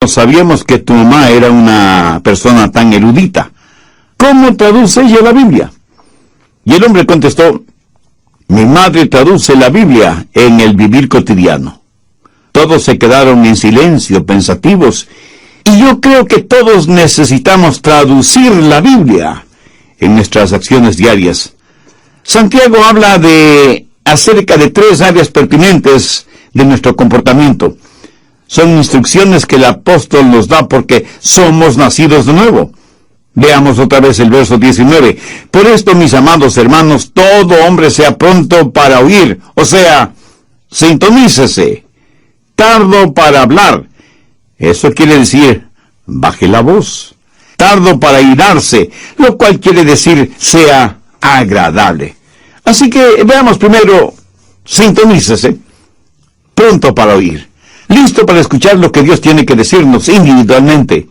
No sabíamos que tu mamá era una persona tan erudita. ¿Cómo traduce ella la Biblia? Y el hombre contestó, mi madre traduce la Biblia en el vivir cotidiano. Todos se quedaron en silencio, pensativos, y yo creo que todos necesitamos traducir la Biblia en nuestras acciones diarias. Santiago habla acerca de 3 áreas pertinentes de nuestro comportamiento. Son instrucciones que el apóstol nos da porque somos nacidos de nuevo. Veamos otra vez el verso 19. Por esto, mis amados hermanos, todo hombre sea pronto para oír, o sea, sintonícese, tardo para hablar. Eso quiere decir, baje la voz. Tardo para irarse, lo cual quiere decir, sea agradable. Así que veamos primero, sintonícese, pronto para oír, listo para escuchar lo que Dios tiene que decirnos individualmente.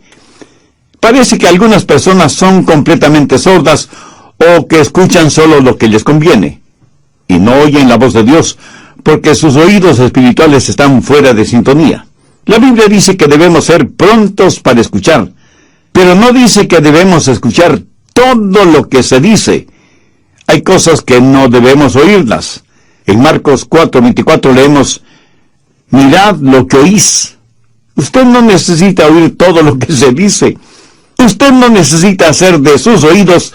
Parece que algunas personas son completamente sordas o que escuchan solo lo que les conviene y no oyen la voz de Dios porque sus oídos espirituales están fuera de sintonía. La Biblia dice que debemos ser prontos para escuchar, pero no dice que debemos escuchar todo lo que se dice. Hay cosas que no debemos oírlas. En Marcos 4:24 leemos, mirad lo que oís. Usted no necesita oír todo lo que se dice. Usted no necesita hacer de sus oídos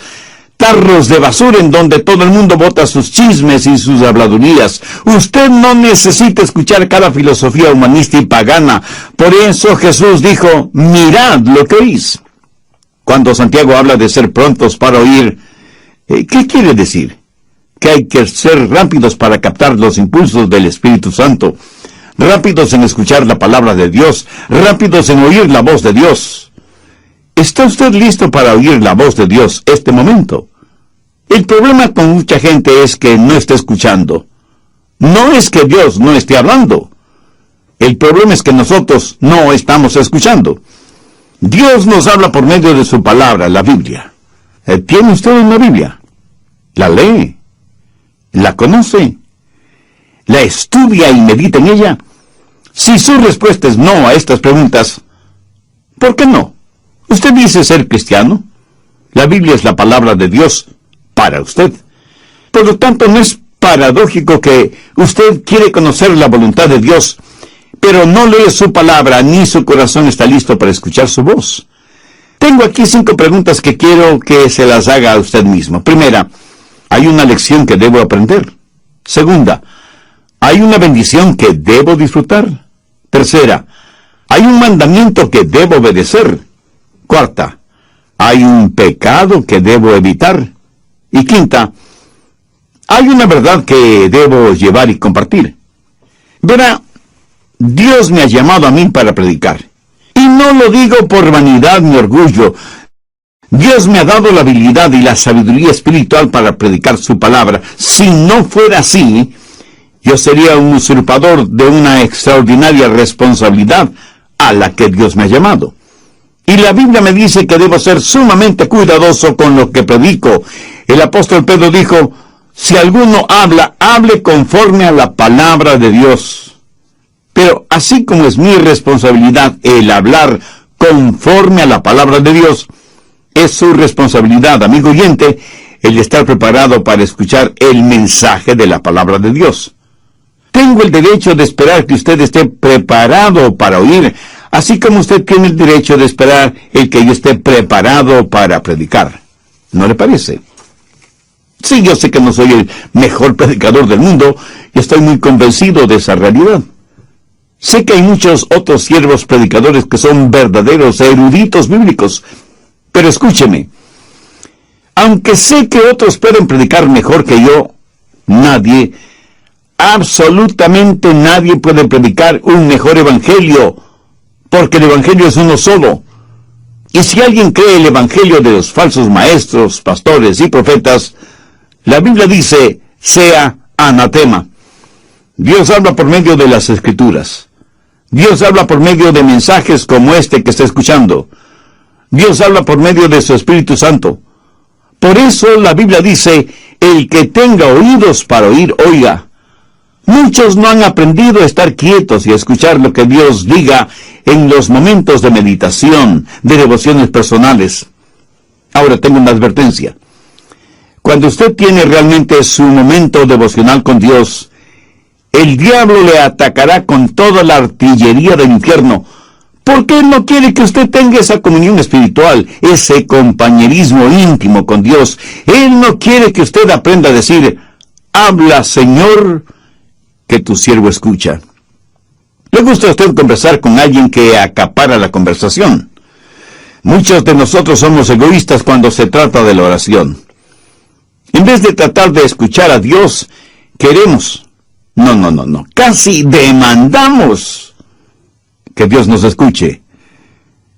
tarros de basura en donde todo el mundo bota sus chismes y sus habladurías. Usted no necesita escuchar cada filosofía humanista y pagana. Por eso Jesús dijo, mirad lo que oís. Cuando Santiago habla de ser prontos para oír, ¿qué quiere decir? Que hay que ser rápidos para captar los impulsos del Espíritu Santo, rápidos en escuchar la palabra de Dios, rápidos en oír la voz de Dios. ¿Está usted listo para oír la voz de Dios este momento? El problema con mucha gente es que no está escuchando. No es que Dios no esté hablando. El problema es que nosotros no estamos escuchando. Dios nos habla por medio de su palabra, la Biblia. ¿Tiene usted una Biblia? ¿La lee? ¿La conoce? ¿La estudia y medita en ella? Si su respuesta es no a estas preguntas, ¿por qué no? ¿Usted dice ser cristiano? La Biblia es la palabra de Dios para usted. Por lo tanto, no es paradójico que usted quiere conocer la voluntad de Dios, pero no lee su palabra ni su corazón está listo para escuchar su voz. Tengo aquí 5 preguntas que quiero que se las haga a usted mismo. Primera, ¿hay una lección que debo aprender? Segunda, ¿hay una bendición que debo disfrutar? Tercera, ¿hay un mandamiento que debo obedecer? Cuarta, ¿hay un pecado que debo evitar? Y quinta, ¿hay una verdad que debo llevar y compartir? Verá, Dios me ha llamado a mí para predicar. Y no lo digo por vanidad ni orgullo. Dios me ha dado la habilidad y la sabiduría espiritual para predicar su palabra. Si no fuera así, yo sería un usurpador de una extraordinaria responsabilidad a la que Dios me ha llamado. Y la Biblia me dice que debo ser sumamente cuidadoso con lo que predico. El apóstol Pedro dijo, si alguno habla, hable conforme a la palabra de Dios. Pero así como es mi responsabilidad el hablar conforme a la palabra de Dios, es su responsabilidad, amigo oyente, el estar preparado para escuchar el mensaje de la palabra de Dios. Tengo el derecho de esperar que usted esté preparado para oír, así como usted tiene el derecho de esperar el que yo esté preparado para predicar. ¿No le parece? Sí, yo sé que no soy el mejor predicador del mundo y estoy muy convencido de esa realidad. Sé que hay muchos otros siervos predicadores que son verdaderos eruditos bíblicos, pero escúcheme. Aunque sé que otros pueden predicar mejor que yo, nadie, absolutamente nadie puede predicar un mejor evangelio, porque el evangelio es uno solo. Y si alguien cree el evangelio de los falsos maestros, pastores y profetas, la Biblia dice, sea anatema. Dios habla por medio de las Escrituras. Dios habla por medio de mensajes como este que está escuchando. Dios habla por medio de su Espíritu Santo. Por eso la Biblia dice, el que tenga oídos para oír, oiga. Muchos no han aprendido a estar quietos y a escuchar lo que Dios diga en los momentos de meditación, de devociones personales. Ahora tengo una advertencia. Cuando usted tiene realmente su momento devocional con Dios, el diablo le atacará con toda la artillería del infierno, porque él no quiere que usted tenga esa comunión espiritual, ese compañerismo íntimo con Dios. Él no quiere que usted aprenda a decir, habla, Señor, que tu siervo escucha. ¿Le gusta a usted conversar con alguien que acapara la conversación? Muchos de nosotros somos egoístas cuando se trata de la oración. En vez de tratar de escuchar a Dios, queremos, casi demandamos que Dios nos escuche.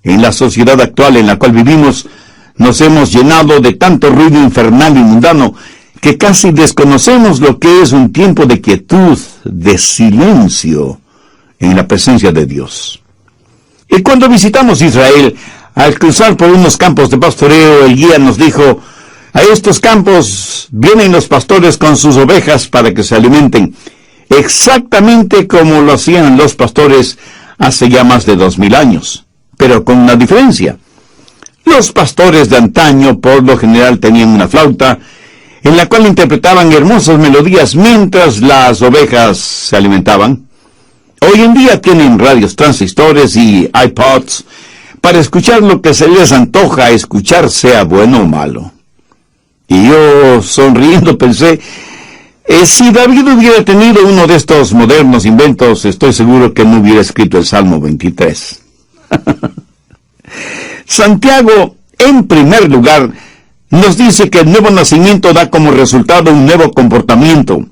En la sociedad actual en la cual vivimos, nos hemos llenado de tanto ruido infernal y mundano que casi desconocemos lo que es un tiempo de quietud, de silencio, en la presencia de Dios. Y cuando visitamos Israel, al cruzar por unos campos de pastoreo, el guía nos dijo, a estos campos vienen los pastores con sus ovejas para que se alimenten, exactamente como lo hacían los pastores hace ya más de 2000 años, pero con una diferencia. Los pastores de antaño por lo general tenían una flauta, en la cual interpretaban hermosas melodías mientras las ovejas se alimentaban. Hoy en día tienen radios transistores y iPods para escuchar lo que se les antoja escuchar, sea bueno o malo. Y yo, sonriendo, pensé, si David hubiera tenido uno de estos modernos inventos, estoy seguro que no hubiera escrito el Salmo 23. Santiago, en primer lugar, nos dice que el nuevo nacimiento da como resultado un nuevo comportamiento,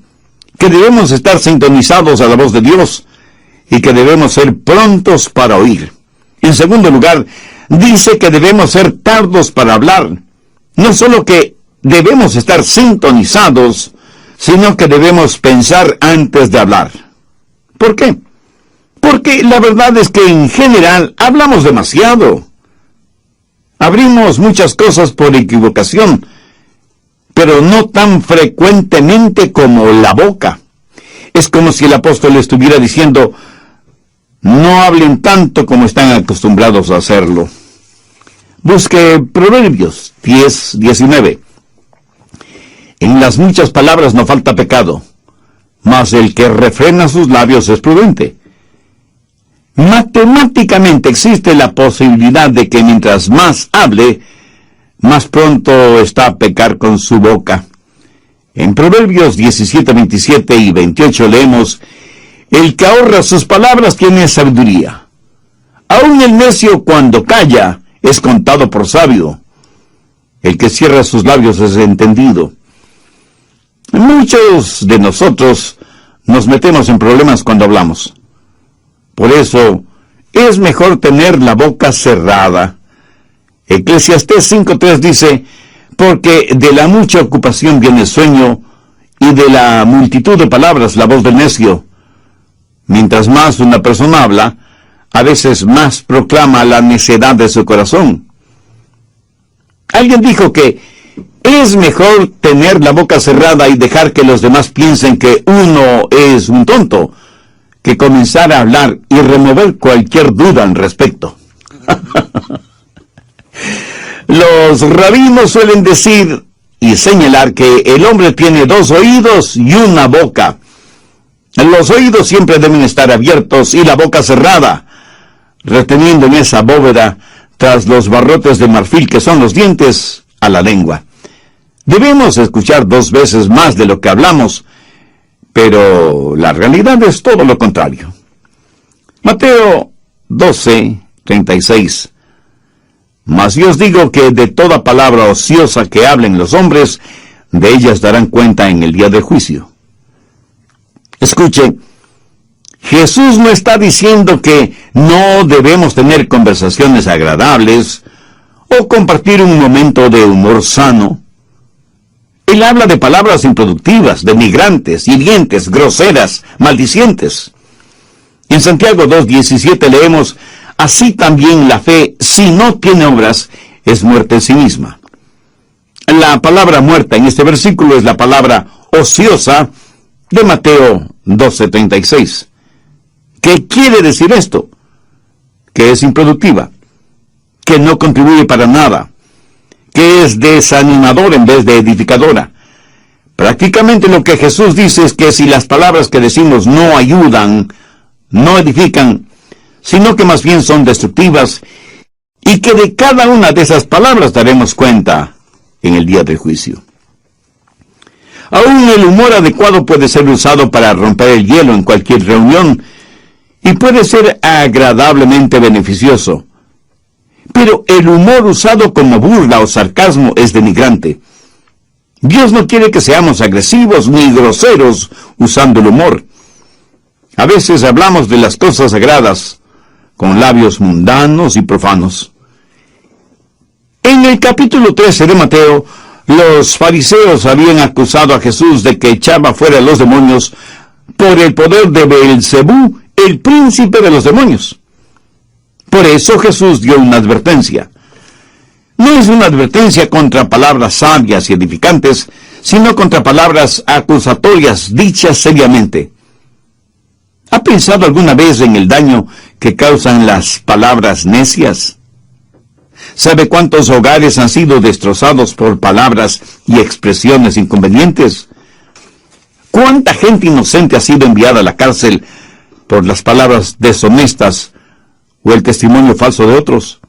que debemos estar sintonizados a la voz de Dios y que debemos ser prontos para oír. En segundo lugar, dice que debemos ser tardos para hablar. No solo que debemos estar sintonizados, sino que debemos pensar antes de hablar. ¿Por qué? Porque la verdad es que en general hablamos demasiado. Abrimos muchas cosas por equivocación, pero no tan frecuentemente como la boca. Es como si el apóstol estuviera diciendo, no hablen tanto como están acostumbrados a hacerlo. Busque Proverbios 10:19. En las muchas palabras no falta pecado, mas el que refrena sus labios es prudente. Matemáticamente existe la posibilidad de que mientras más hable, más pronto está a pecar con su boca. En Proverbios 17:27 y 28 leemos, el que ahorra sus palabras tiene sabiduría. Aun el necio cuando calla es contado por sabio. El que cierra sus labios es entendido. Muchos de nosotros nos metemos en problemas cuando hablamos. Por eso, es mejor tener la boca cerrada. Eclesiastés 5:3 dice, porque de la mucha ocupación viene el sueño, y de la multitud de palabras la voz del necio. Mientras más una persona habla, a veces más proclama la necedad de su corazón. Alguien dijo que es mejor tener la boca cerrada y dejar que los demás piensen que uno es un tonto, que comenzar a hablar y remover cualquier duda al respecto. Los rabinos suelen decir y señalar que el hombre tiene 2 oídos y una boca. Los oídos siempre deben estar abiertos y la boca cerrada, reteniendo en esa bóveda, tras los barrotes de marfil que son los dientes, a la lengua. Debemos escuchar 2 veces más de lo que hablamos, pero la realidad es todo lo contrario. Mateo 12:36. Mas yo os digo que de toda palabra ociosa que hablen los hombres, de ellas darán cuenta en el día del juicio. Escuche, Jesús no está diciendo que no debemos tener conversaciones agradables o compartir un momento de humor sano. Él habla de palabras improductivas, denigrantes, hirientes, groseras, maldicientes. En Santiago 2:17 leemos, así también la fe, si no tiene obras, es muerte en sí misma. La palabra muerta en este versículo es la palabra ociosa de Mateo 12:36. ¿Qué quiere decir esto? Que es improductiva, que no contribuye para nada, que es desanimadora en vez de edificadora. Prácticamente lo que Jesús dice es que si las palabras que decimos no ayudan, no edifican, sino que más bien son destructivas, y que de cada una de esas palabras daremos cuenta en el día del juicio. Aún el humor adecuado puede ser usado para romper el hielo en cualquier reunión, y puede ser agradablemente beneficioso. Pero el humor usado como burla o sarcasmo es denigrante. Dios no quiere que seamos agresivos ni groseros usando el humor. A veces hablamos de las cosas sagradas con labios mundanos y profanos. En el capítulo 13 de Mateo, los fariseos habían acusado a Jesús de que echaba fuera a los demonios por el poder de Beelzebú, el príncipe de los demonios. Por eso Jesús dio una advertencia. No es una advertencia contra palabras sabias y edificantes, sino contra palabras acusatorias dichas seriamente. ¿Ha pensado alguna vez en el daño que causan las palabras necias? ¿Sabe cuántos hogares han sido destrozados por palabras y expresiones inconvenientes? ¿Cuánta gente inocente ha sido enviada a la cárcel por las palabras deshonestas o el testimonio falso de otros?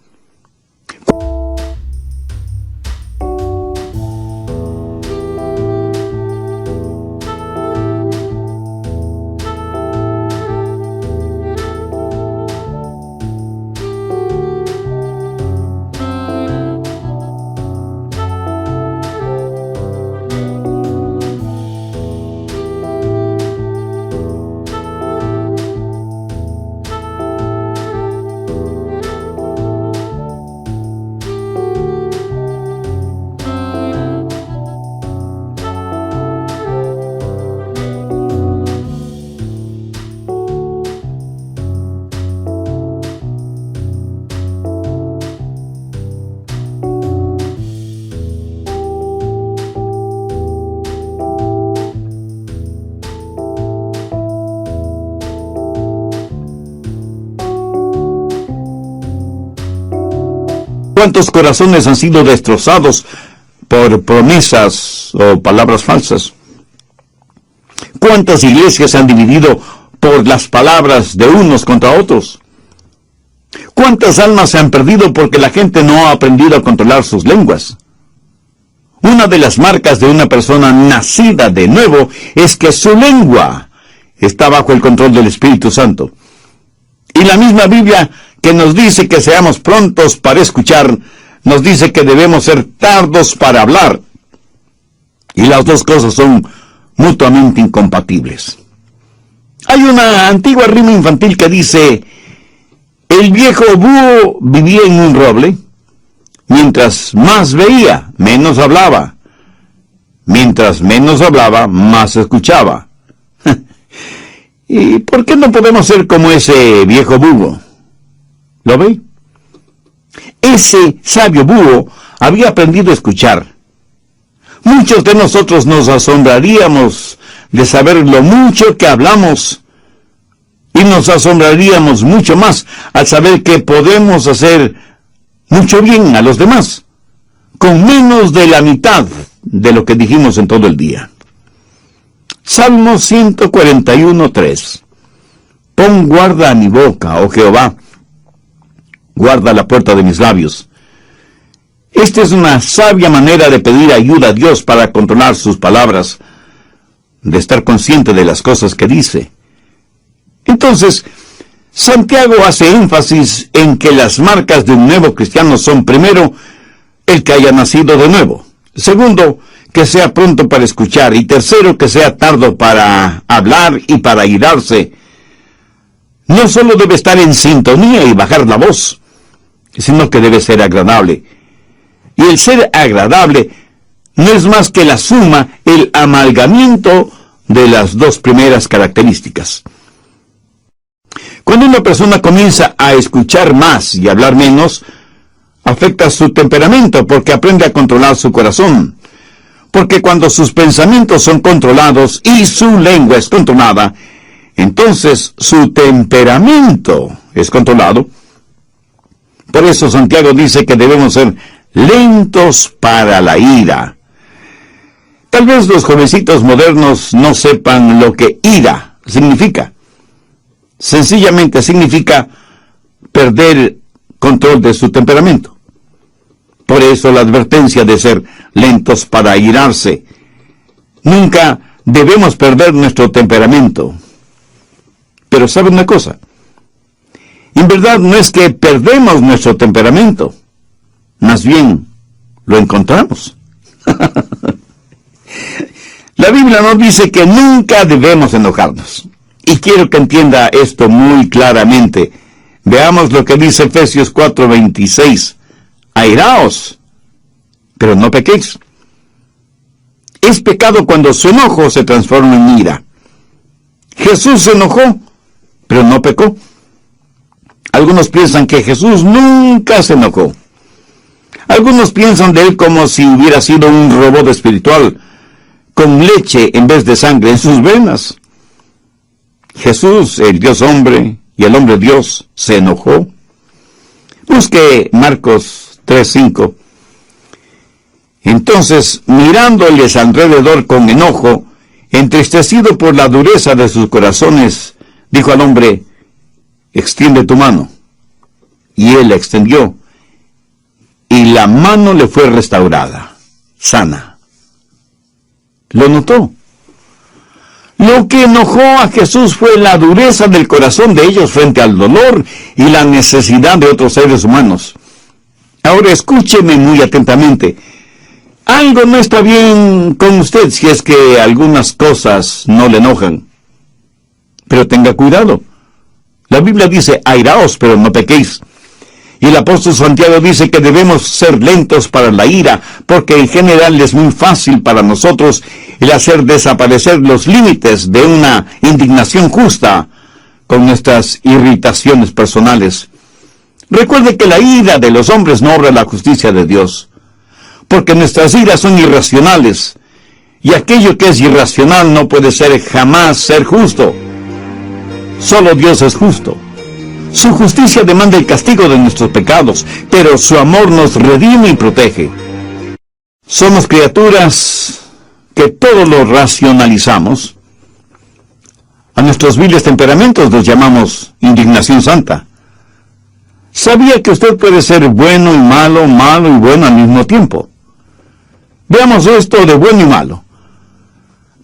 ¿Cuántos corazones han sido destrozados por promesas o palabras falsas? ¿Cuántas iglesias se han dividido por las palabras de unos contra otros? ¿Cuántas almas se han perdido porque la gente no ha aprendido a controlar sus lenguas? Una de las marcas de una persona nacida de nuevo es que su lengua está bajo el control del Espíritu Santo. Y la misma Biblia que nos dice que seamos prontos para escuchar, nos dice que debemos ser tardos para hablar. Y las dos cosas son mutuamente incompatibles. Hay una antigua rima infantil que dice: el viejo búho vivía en un roble, mientras más veía, menos hablaba. Mientras menos hablaba, más escuchaba. ¿Y por qué no podemos ser como ese viejo búho? ¿Lo ve? Ese sabio búho había aprendido a escuchar. Muchos de nosotros nos asombraríamos de saber lo mucho que hablamos, y nos asombraríamos mucho más al saber que podemos hacer mucho bien a los demás, con menos de la mitad de lo que dijimos en todo el día. Salmo 141:3. Pon guarda a mi boca, oh Jehová, guarda la puerta de mis labios. Esta es una sabia manera de pedir ayuda a Dios para controlar sus palabras, de estar consciente de las cosas que dice. Entonces, Santiago hace énfasis en que las marcas de un nuevo cristiano son, primero, el que haya nacido de nuevo; segundo, que sea pronto para escuchar; y tercero, que sea tardo para hablar y para irarse. No solo debe estar en sintonía y bajar la voz, sino que debe ser agradable. Y el ser agradable no es más que la suma, el amalgamiento de las dos primeras características. Cuando una persona comienza a escuchar más y hablar menos, afecta su temperamento porque aprende a controlar su corazón. Porque cuando sus pensamientos son controlados y su lengua es controlada, entonces su temperamento es controlado. Por eso Santiago dice que debemos ser lentos para la ira. Tal vez los jovencitos modernos no sepan lo que ira significa. Sencillamente significa perder control de su temperamento. Por eso la advertencia de ser lentos para irarse. Nunca debemos perder nuestro temperamento. Pero ¿saben una cosa? En verdad no es que perdemos nuestro temperamento. Más bien, lo encontramos. La Biblia nos dice que nunca debemos enojarnos. Y quiero que entienda esto muy claramente. Veamos lo que dice Efesios 4:26. Airaos, pero no pequéis. Es pecado cuando su enojo se transforma en ira. Jesús se enojó, pero no pecó. Algunos piensan que Jesús nunca se enojó. Algunos piensan de él como si hubiera sido un robot espiritual, con leche en vez de sangre en sus venas. Jesús, el Dios hombre y el hombre Dios, se enojó. Busque Marcos 3:5. Entonces, mirándoles alrededor con enojo, entristecido por la dureza de sus corazones, dijo al hombre: extiende tu mano. Y él la extendió, y la mano le fue restaurada, sana. ¿Lo notó? Lo que enojó a Jesús fue la dureza del corazón de ellos frente al dolor y la necesidad de otros seres humanos. Ahora escúcheme muy atentamente. Algo no está bien con usted si es que algunas cosas no le enojan. Pero tenga cuidado. La Biblia dice, airaos, pero no pequéis. Y el apóstol Santiago dice que debemos ser lentos para la ira, porque en general es muy fácil para nosotros el hacer desaparecer los límites de una indignación justa con nuestras irritaciones personales. Recuerde que la ira de los hombres no obra la justicia de Dios, porque nuestras iras son irracionales, y aquello que es irracional no puede jamás ser justo. Solo Dios es justo. Su justicia demanda el castigo de nuestros pecados, pero su amor nos redime y protege. Somos criaturas que todo lo racionalizamos. A nuestros viles temperamentos los llamamos indignación santa. ¿Sabía que usted puede ser bueno y malo, malo y bueno al mismo tiempo? Veamos esto de bueno y malo.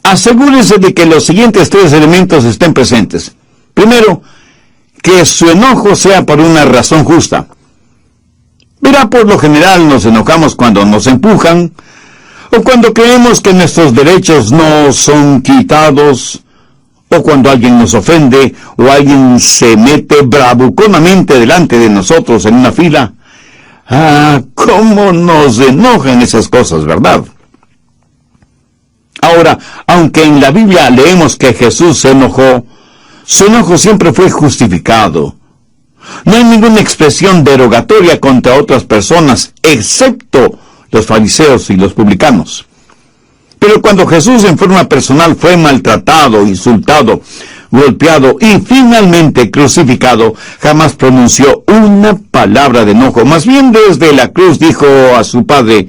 Asegúrese de que los siguientes tres elementos estén presentes. Primero, que su enojo sea por una razón justa. Verá, por lo general nos enojamos cuando nos empujan, o cuando creemos que nuestros derechos no son quitados, o cuando alguien nos ofende, o alguien se mete bravuconamente delante de nosotros en una fila. Ah, cómo nos enojan esas cosas, ¿verdad? Ahora, aunque en la Biblia leemos que Jesús se enojó, su enojo siempre fue justificado. No hay ninguna expresión derogatoria contra otras personas, excepto los fariseos y los publicanos. Pero cuando Jesús en forma personal fue maltratado, insultado, golpeado y finalmente crucificado, jamás pronunció una palabra de enojo. Más bien desde la cruz dijo a su Padre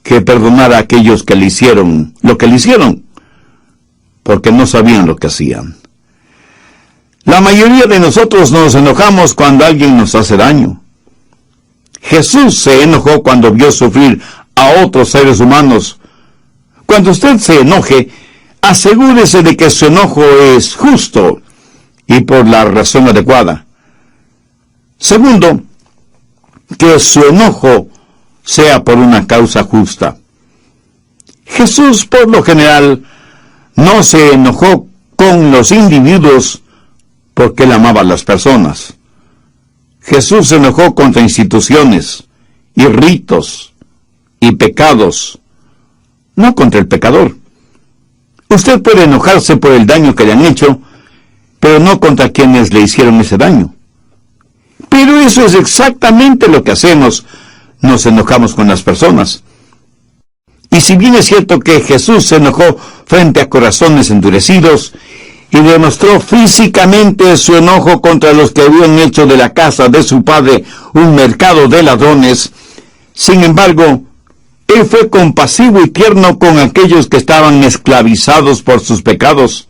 que perdonara a aquellos que le hicieron lo que le hicieron, porque no sabían lo que hacían. La mayoría de nosotros nos enojamos cuando alguien nos hace daño. Jesús se enojó cuando vio sufrir a otros seres humanos. Cuando usted se enoje, asegúrese de que su enojo es justo y por la razón adecuada. Segundo, que su enojo sea por una causa justa. Jesús, por lo general, no se enojó con los individuos porque él amaba a las personas. Jesús se enojó contra instituciones, y ritos, y pecados, no contra el pecador. Usted puede enojarse por el daño que le han hecho, pero no contra quienes le hicieron ese daño. Pero eso es exactamente lo que hacemos. Nos enojamos con las personas. Y si bien es cierto que Jesús se enojó frente a corazones endurecidos y demostró físicamente su enojo contra los que habían hecho de la casa de su padre un mercado de ladrones, sin embargo, Él fue compasivo y tierno con aquellos que estaban esclavizados por sus pecados.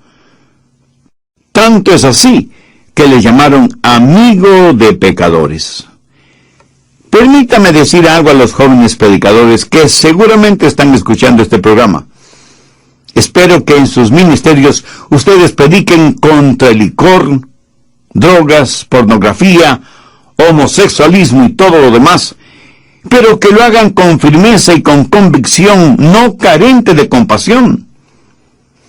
Tanto es así que le llamaron amigo de pecadores. Permítame decir algo a los jóvenes predicadores que seguramente están escuchando este programa. Espero que en sus ministerios ustedes prediquen contra el licor, drogas, pornografía, homosexualismo y todo lo demás, pero que lo hagan con firmeza y con convicción, no carente de compasión.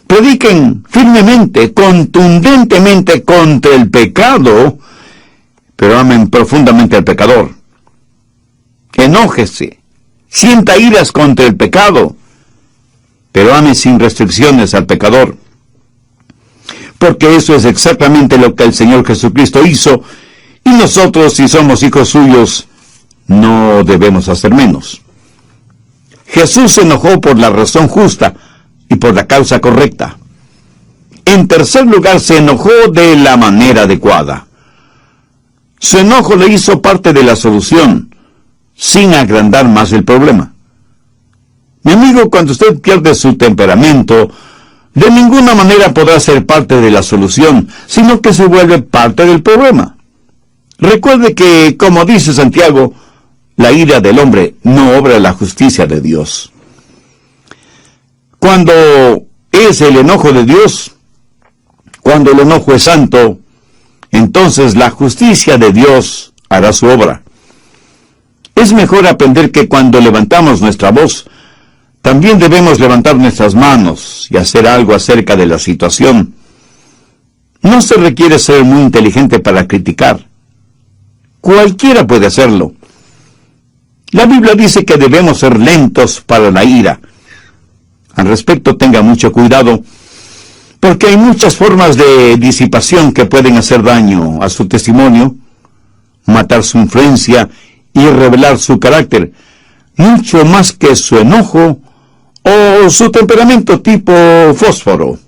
Prediquen firmemente, contundentemente contra el pecado, pero amen profundamente al pecador. Enójese, sienta iras contra el pecado, pero ame sin restricciones al pecador. Porque eso es exactamente lo que el Señor Jesucristo hizo, y nosotros, si somos hijos suyos, no debemos hacer menos. Jesús se enojó por la razón justa y por la causa correcta. En tercer lugar, se enojó de la manera adecuada. Su enojo le hizo parte de la solución, sin agrandar más el problema. Mi amigo, cuando usted pierde su temperamento, de ninguna manera podrá ser parte de la solución, sino que se vuelve parte del problema. Recuerde que, como dice Santiago, la ira del hombre no obra la justicia de Dios. Cuando es el enojo de Dios, cuando el enojo es santo, entonces la justicia de Dios hará su obra. Es mejor aprender que cuando levantamos nuestra voz, también debemos levantar nuestras manos y hacer algo acerca de la situación. No se requiere ser muy inteligente para criticar. Cualquiera puede hacerlo. La Biblia dice que debemos ser lentos para la ira. Al respecto, tenga mucho cuidado, porque hay muchas formas de disipación que pueden hacer daño a su testimonio, matar su influencia y revelar su carácter, mucho más que su enojo o su temperamento tipo fósforo.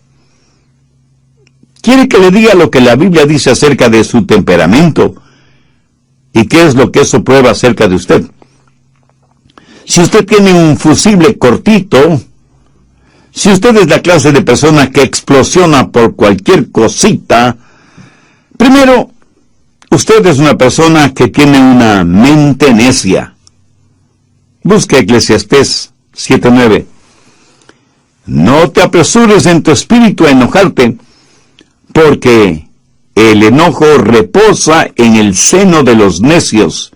¿Quiere que le diga lo que la Biblia dice acerca de su temperamento? ¿Y qué es lo que eso prueba acerca de usted? Si usted tiene un fusible cortito, si usted es la clase de persona que explosiona por cualquier cosita, primero, usted es una persona que tiene una mente necia. Busque Eclesiastés 7:9. No te apresures en tu espíritu a enojarte, porque el enojo reposa en el seno de los necios.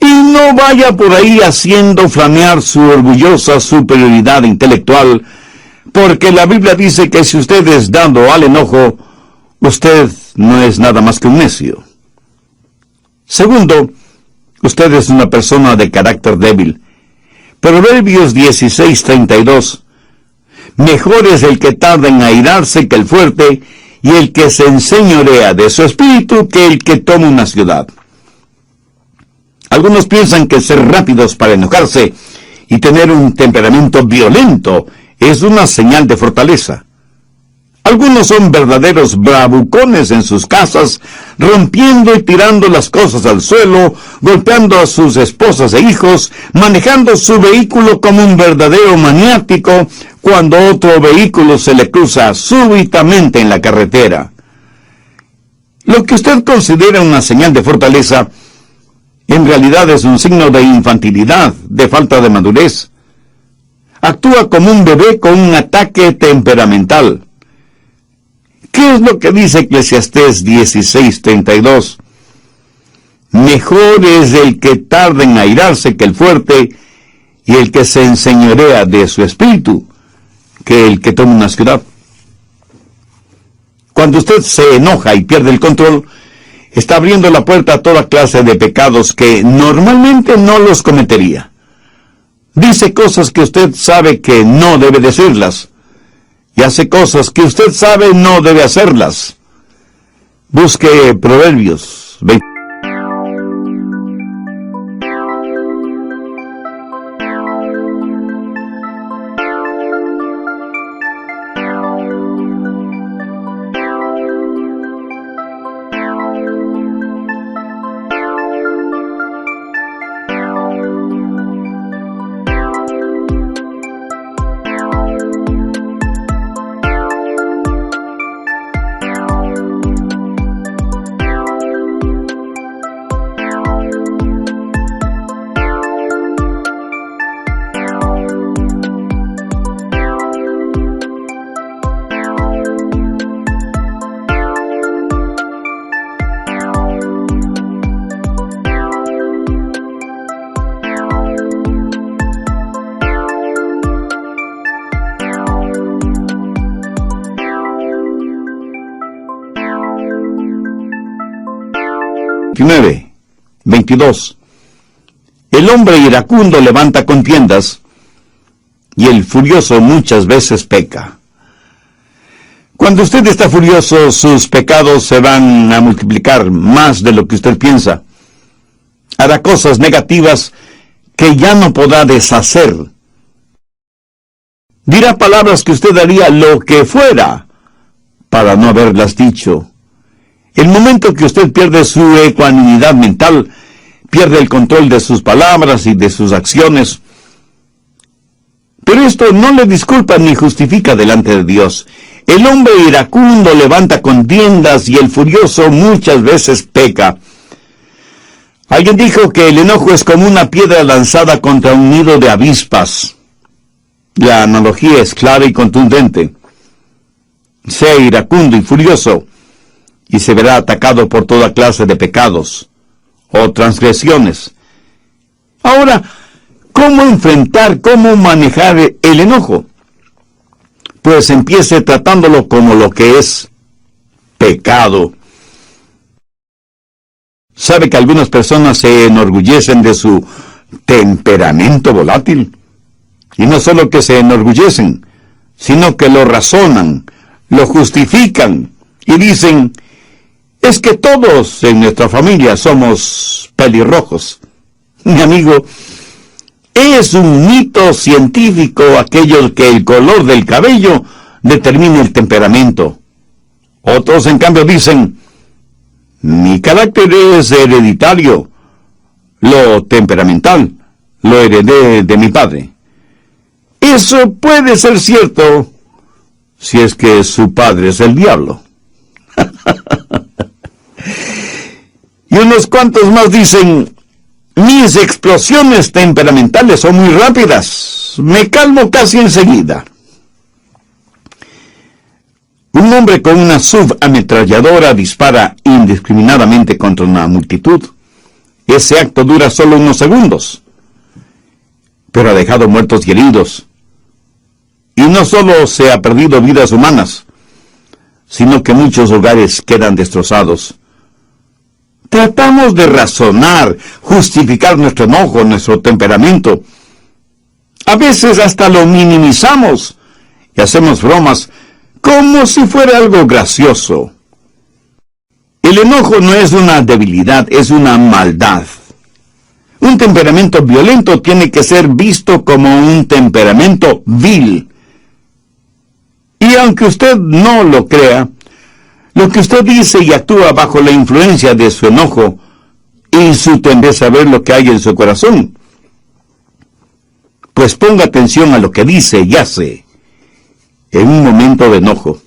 Y no vaya por ahí haciendo flamear su orgullosa superioridad intelectual, porque la Biblia dice que si usted es dado al enojo, usted no es nada más que un necio. Segundo, usted es una persona de carácter débil. Proverbios 16:32. Mejor es el que tarda en airarse que el fuerte, y el que se enseñorea de su espíritu que el que toma una ciudad. Algunos piensan que ser rápidos para enojarse y tener un temperamento violento es una señal de fortaleza. Algunos son verdaderos bravucones en sus casas, rompiendo y tirando las cosas al suelo, golpeando a sus esposas e hijos, manejando su vehículo como un verdadero maniático cuando otro vehículo se le cruza súbitamente en la carretera. Lo que usted considera una señal de fortaleza, en realidad es un signo de infantilidad, de falta de madurez. Actúa como un bebé con un ataque temperamental. ¿Qué es lo que dice Eclesiastés 16:32? Mejor es el que tarda en airarse que el fuerte, y el que se enseñorea de su espíritu que el que toma una ciudad. Cuando usted se enoja y pierde el control, está abriendo la puerta a toda clase de pecados que normalmente no los cometería. Dice cosas que usted sabe que no debe decirlas, y hace cosas que usted sabe no debe hacerlas. Busque Proverbios 20. 49, 22. El hombre iracundo levanta contiendas, y el furioso muchas veces peca. Cuando usted está furioso, sus pecados se van a multiplicar más de lo que usted piensa. Hará cosas negativas que ya no podrá deshacer. Dirá palabras que usted haría lo que fuera para no haberlas dicho. El momento que usted pierde su ecuanimidad mental, pierde el control de sus palabras y de sus acciones. Pero esto no le disculpa ni justifica delante de Dios. El hombre iracundo levanta contiendas y el furioso muchas veces peca. Alguien dijo que el enojo es como una piedra lanzada contra un nido de avispas. La analogía es clara y contundente. Sea iracundo y furioso, y se verá atacado por toda clase de pecados o transgresiones. Ahora, ¿cómo enfrentar, cómo manejar el enojo? Pues empiece tratándolo como lo que es: pecado. ¿Sabe que algunas personas se enorgullecen de su temperamento volátil? Y no solo que se enorgullecen, sino que lo razonan, lo justifican y dicen: es que todos en nuestra familia somos pelirrojos. Mi amigo, es un mito científico aquello que el color del cabello determina el temperamento. Otros, en cambio, dicen: mi carácter es hereditario, lo temperamental lo heredé de mi padre. Eso puede ser cierto si es que su padre es el diablo. Y unos cuantos más dicen: mis explosiones temperamentales son muy rápidas, me calmo casi enseguida. Un hombre con una subametralladora dispara indiscriminadamente contra una multitud. Ese acto dura solo unos segundos, pero ha dejado muertos y heridos. Y no solo se ha perdido vidas humanas, sino que muchos hogares quedan destrozados. Tratamos de razonar, justificar nuestro enojo, nuestro temperamento. A veces hasta lo minimizamos y hacemos bromas como si fuera algo gracioso. El enojo no es una debilidad, es una maldad. Un temperamento violento tiene que ser visto como un temperamento vil. Y aunque usted no lo crea, lo que usted dice y actúa bajo la influencia de su enojo y su tendencia a ver lo que hay en su corazón. Pues ponga atención a lo que dice y hace en un momento de enojo.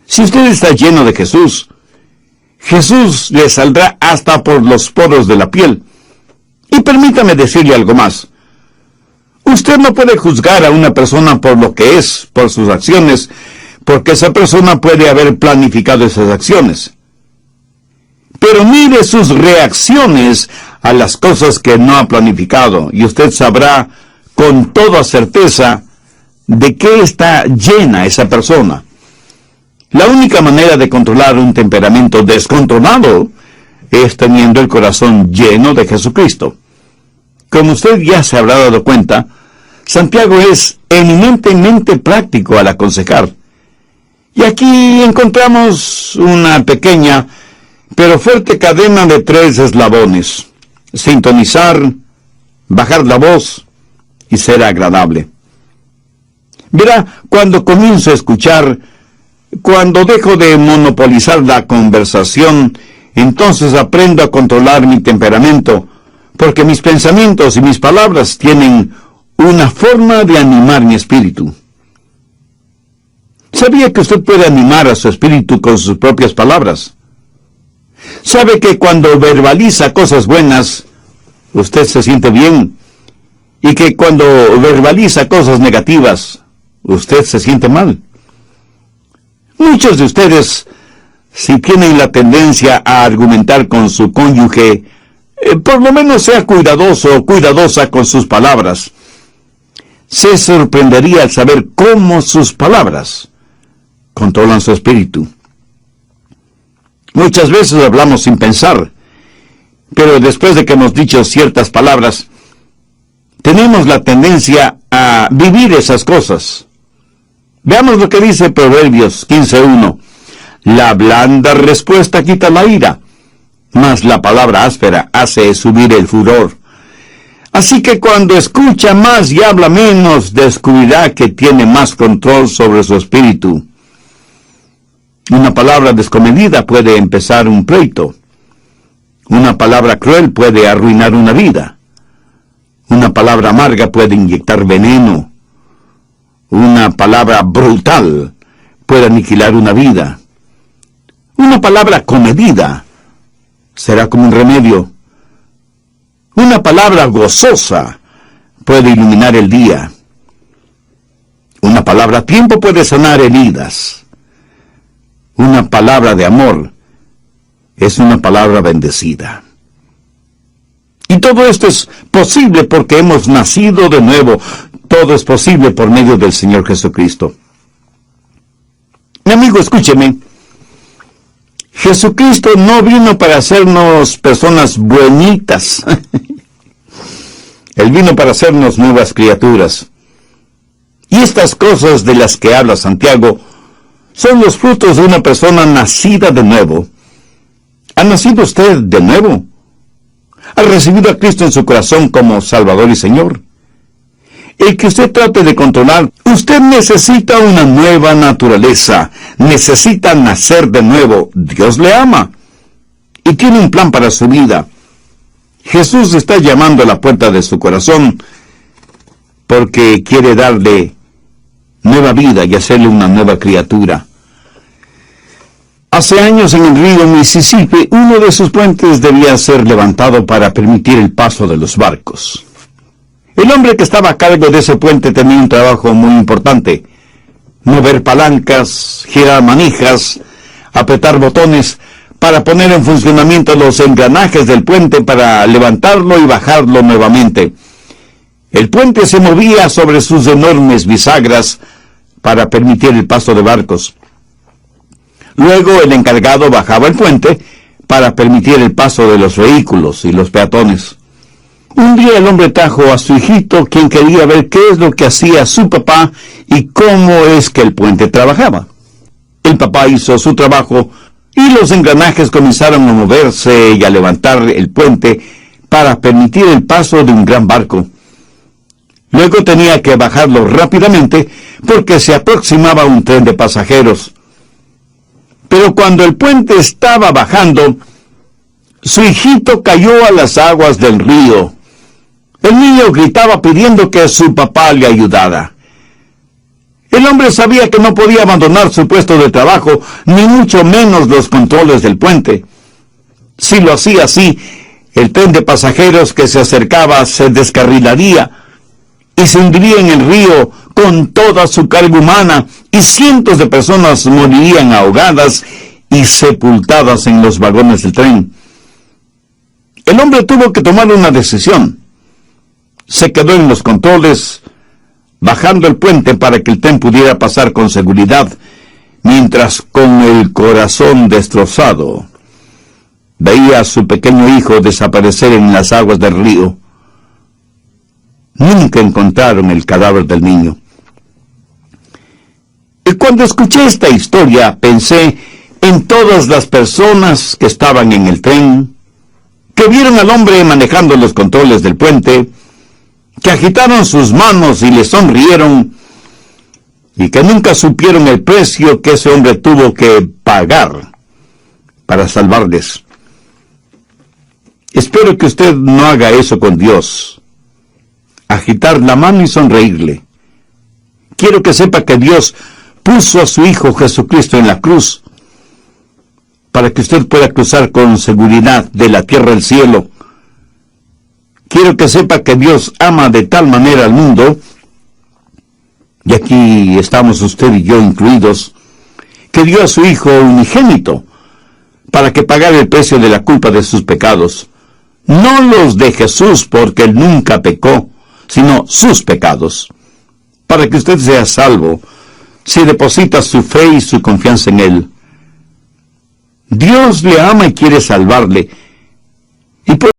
Si usted está lleno de Jesús, Jesús le saldrá hasta por los poros de la piel. Y permítame decirle algo más. Usted no puede juzgar a una persona por lo que es, por sus acciones, porque esa persona puede haber planificado esas acciones. Pero mire sus reacciones a las cosas que no ha planificado, y usted sabrá con toda certeza de qué está llena esa persona. La única manera de controlar un temperamento descontrolado es teniendo el corazón lleno de Jesucristo. Como usted ya se habrá dado cuenta, Santiago es eminentemente práctico al aconsejar. Y aquí encontramos una pequeña pero fuerte cadena de 3 eslabones: sintonizar, bajar la voz y ser agradable. Verá, cuando comienzo a escuchar, cuando dejo de monopolizar la conversación, entonces aprendo a controlar mi temperamento, porque mis pensamientos y mis palabras tienen una forma de animar mi espíritu. ¿Sabía que usted puede animar a su espíritu con sus propias palabras? ¿Sabe que cuando verbaliza cosas buenas, usted se siente bien? Y que cuando verbaliza cosas negativas, usted se siente mal. Muchos de ustedes, si tienen la tendencia a argumentar con su cónyuge, por lo menos sea cuidadoso o cuidadosa con sus palabras. Se sorprendería al saber cómo sus palabras controlan su espíritu. Muchas veces hablamos sin pensar, pero después de que hemos dicho ciertas palabras, tenemos la tendencia a vivir esas cosas. Veamos lo que dice Proverbios 15:1. La blanda respuesta quita la ira, mas la palabra áspera hace subir el furor. Así que cuando escucha más y habla menos, descubrirá que tiene más control sobre su espíritu. Una palabra descomedida puede empezar un pleito. Una palabra cruel puede arruinar una vida. Una palabra amarga puede inyectar veneno. Una palabra brutal puede aniquilar una vida. Una palabra comedida será como un remedio. Una palabra gozosa puede iluminar el día. Una palabra a tiempo puede sanar heridas. Una palabra de amor es una palabra bendecida. Y todo esto es posible porque hemos nacido de nuevo. Todo es posible por medio del Señor Jesucristo. Mi amigo, escúcheme. Jesucristo no vino para hacernos personas buenitas. Él vino para hacernos nuevas criaturas. Y estas cosas de las que habla Santiago son los frutos de una persona nacida de nuevo. ¿Ha nacido usted de nuevo? ¿Ha recibido a Cristo en su corazón como Salvador y Señor? El que usted trate de controlar, usted necesita una nueva naturaleza, necesita nacer de nuevo. Dios le ama y tiene un plan para su vida. Jesús está llamando a la puerta de su corazón porque quiere darle nueva vida y hacerle una nueva criatura. Hace años en el río Mississippi, uno de sus puentes debía ser levantado para permitir el paso de los barcos. El hombre que estaba a cargo de ese puente tenía un trabajo muy importante: mover palancas, girar manijas, apretar botones para poner en funcionamiento los engranajes del puente para levantarlo y bajarlo nuevamente. El puente se movía sobre sus enormes bisagras para permitir el paso de barcos. Luego el encargado bajaba el puente para permitir el paso de los vehículos y los peatones. Un día el hombre trajo a su hijito, quien quería ver qué es lo que hacía su papá y cómo es que el puente trabajaba. El papá hizo su trabajo y los engranajes comenzaron a moverse y a levantar el puente para permitir el paso de un gran barco. Luego tenía que bajarlo rápidamente porque se aproximaba un tren de pasajeros. Pero cuando el puente estaba bajando, su hijito cayó a las aguas del río. El niño gritaba pidiendo que su papá le ayudara. El hombre sabía que no podía abandonar su puesto de trabajo, ni mucho menos los controles del puente. Si lo hacía así, el tren de pasajeros que se acercaba se descarrilaría y se hundiría en el río con toda su carga humana, y cientos de personas morirían ahogadas y sepultadas en los vagones del tren. El hombre tuvo que tomar una decisión. Se quedó en los controles, bajando el puente para que el tren pudiera pasar con seguridad, mientras con el corazón destrozado veía a su pequeño hijo desaparecer en las aguas del río. Nunca encontraron el cadáver del niño. Y cuando escuché esta historia, pensé en todas las personas que estaban en el tren, que vieron al hombre manejando los controles del puente, que agitaron sus manos y le sonrieron, y que nunca supieron el precio que ese hombre tuvo que pagar para salvarles. Espero que usted no haga eso con Dios, agitar la mano y sonreírle. Quiero que sepa que Dios puso a su Hijo Jesucristo en la cruz para que usted pueda cruzar con seguridad de la tierra al cielo. Quiero que sepa que Dios ama de tal manera al mundo, y aquí estamos usted y yo incluidos, que dio a su Hijo unigénito para que pagara el precio de la culpa de sus pecados. No los de Jesús, porque Él nunca pecó, sino sus pecados. Para que usted sea salvo, si deposita su fe y su confianza en Él. Dios le ama y quiere salvarle. Y por